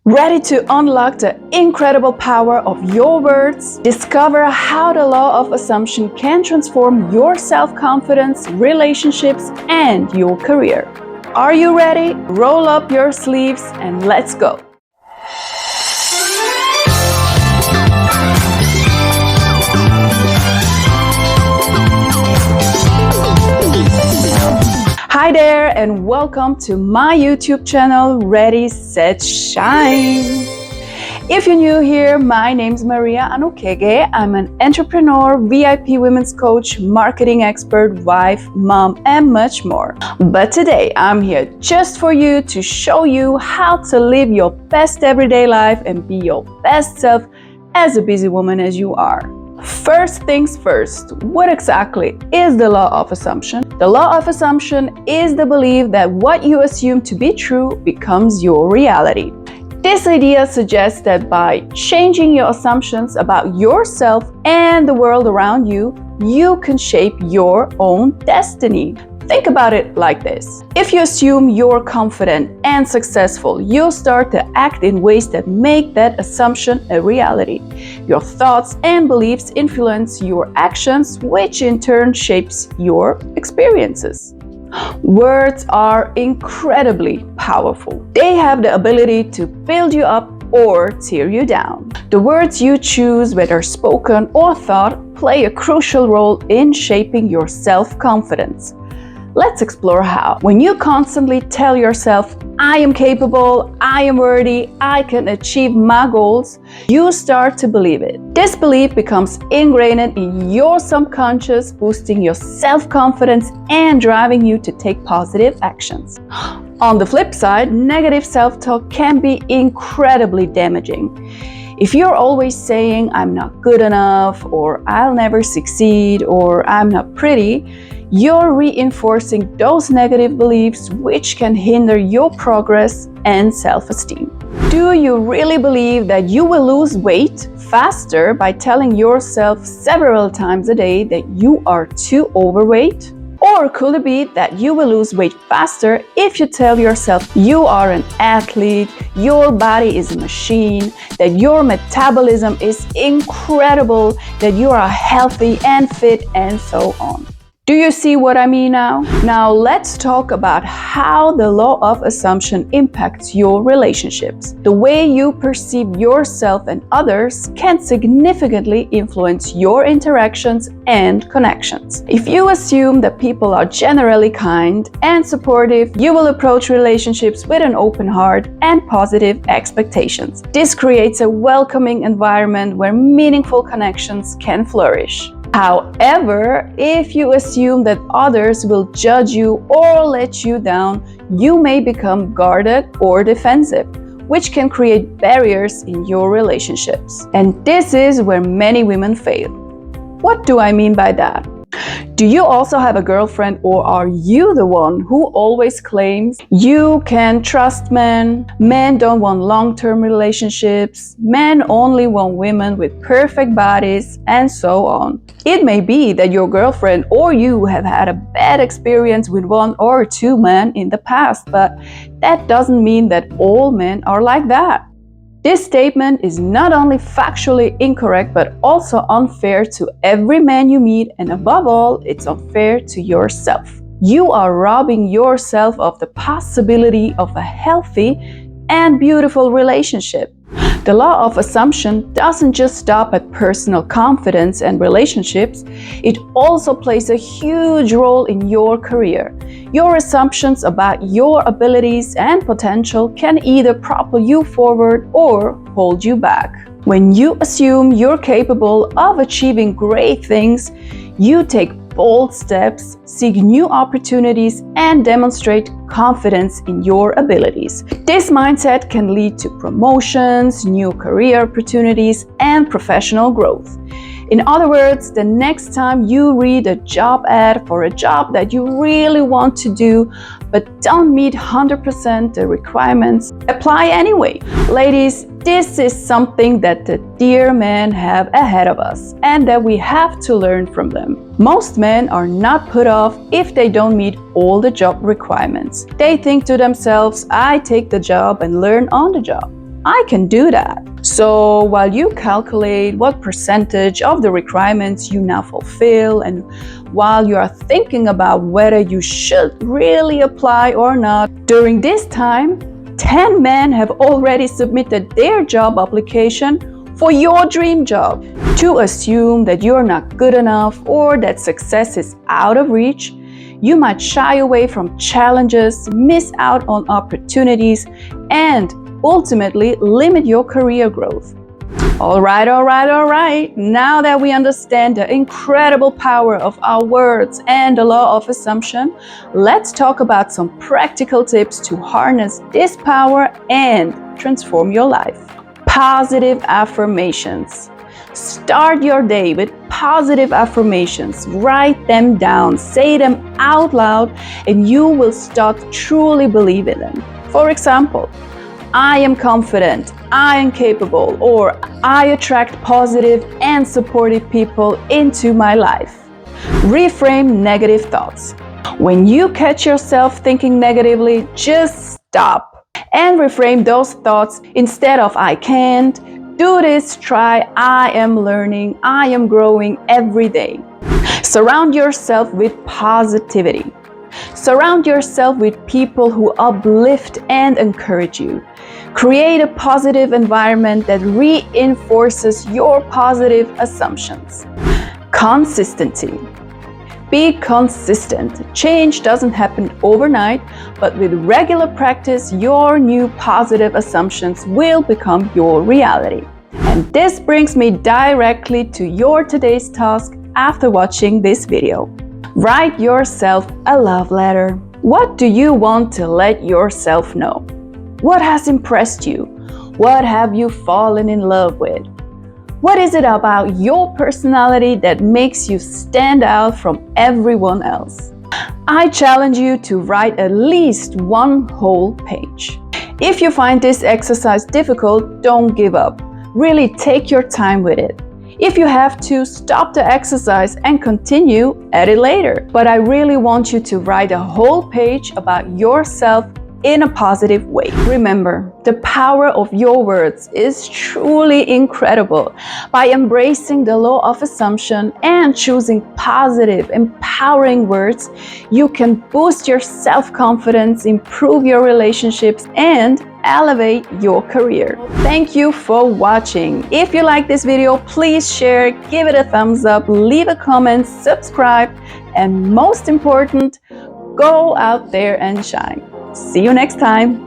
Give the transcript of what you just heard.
Ready to unlock the incredible power of your words? Discover how the law of assumption can transform your self-confidence, relationships, and your career. Are you ready? Roll up your sleeves and let's go. Hi there and welcome to my YouTube channel Ready.SET.SHINE. If you're new here, my name's Maria Anukege. I'm an entrepreneur, VIP women's coach, marketing expert, wife, mom, and much more. But today I'm here just for you to show you how to live your best everyday life and be your best self as a busy woman as you are. First things first, what exactly is the law of assumption? The law of assumption is the belief that what you assume to be true becomes your reality. This idea suggests that by changing your assumptions about yourself and the world around you, you can shape your own destiny. Think about it like this. If you assume you're confident and successful, you'll start to act in ways that make that assumption a reality. Your thoughts and beliefs influence your actions, which in turn shapes your experiences. Words are incredibly powerful. They have the ability to build you up or tear you down. The words you choose, whether spoken or thought, play a crucial role in shaping your self-confidence. Let's explore how. When you constantly tell yourself, I am capable, I am worthy, I can achieve my goals, you start to believe it. This belief becomes ingrained in your subconscious, boosting your self-confidence and driving you to take positive actions. On the flip side, negative self-talk can be incredibly damaging. If you're always saying, I'm not good enough, or I'll never succeed, or I'm not pretty, you're reinforcing those negative beliefs, which can hinder your progress and self-esteem. Do you really believe that you will lose weight faster by telling yourself several times a day that you are too overweight? Or could it be that you will lose weight faster if you tell yourself you are an athlete, your body is a machine, that your metabolism is incredible, that you are healthy and fit, and so on? Do you see what I mean now? Now let's talk about how the law of assumption impacts your relationships. The way you perceive yourself and others can significantly influence your interactions and connections. If you assume that people are generally kind and supportive, you will approach relationships with an open heart and positive expectations. This creates a welcoming environment where meaningful connections can flourish. However, if you assume that others will judge you or let you down, you may become guarded or defensive, which can create barriers in your relationships. And this is where many women fail. What do I mean by that? Do you also have a girlfriend, or are you the one who always claims you can trust men? Men don't want long-term relationships. Men only want women with perfect bodies, and so on. It may be that your girlfriend or you have had a bad experience with one or two men in the past, but that doesn't mean that all men are like that. This statement is not only factually incorrect, but also unfair to every man you meet, and above all, it's unfair to yourself. You are robbing yourself of the possibility of a healthy and beautiful relationship. The law of assumption doesn't just stop at personal confidence and relationships, it also plays a huge role in your career. Your assumptions about your abilities and potential can either propel you forward or hold you back. When you assume you're capable of achieving great things, you take bold steps, seek new opportunities, and demonstrate confidence in your abilities. This mindset can lead to promotions, new career opportunities, and professional growth. In other words, the next time you read a job ad for a job that you really want to do but don't meet 100% the requirements, apply anyway. Ladies, this is something that the dear men have ahead of us and that we have to learn from them. Most men are not put off if they don't meet all the job requirements. They think to themselves, I take the job and learn on the job. I can do that. So while you calculate what percentage of the requirements you now fulfill, and while you are thinking about whether you should really apply or not, during this time, 10 men have already submitted their job application for your dream job. To assume that you're not good enough or that success is out of reach, you might shy away from challenges, miss out on opportunities, and ultimately limit your career growth. All right. Now that we understand the incredible power of our words and the law of assumption, let's talk about some practical tips to harness this power and transform your life. Positive affirmations. Start your day with positive affirmations. Write them down, say them out loud, and you will start truly believing them. For example, I am confident, I am capable, or I attract positive and supportive people into my life. Reframe negative thoughts. When you catch yourself thinking negatively, just stop and reframe those thoughts. Instead of I can't do this, try I am learning, I am growing every day. Surround yourself with positivity. Surround yourself with people who uplift and encourage you. Create a positive environment that reinforces your positive assumptions. Consistency. Be consistent. Change doesn't happen overnight, but with regular practice, your new positive assumptions will become your reality. And this brings me directly to your today's task after watching this video. Write yourself a love letter. What do you want to let yourself know? What has impressed you? What have you fallen in love with? What is it about your personality that makes you stand out from everyone else? I challenge you to write at least one whole page. If you find this exercise difficult, don't give up. Really take your time with it. If you have to, stop the exercise and continue at it later. But I really want you to write a whole page about yourself in a positive way. Remember, the power of your words is truly incredible. By embracing the law of assumption and choosing positive, empowering words, you can boost your self-confidence, improve your relationships, and elevate your career. Thank you for watching. If you like this video, please share, give it a thumbs up, leave a comment, subscribe, and most important, go out there and shine. See you next time.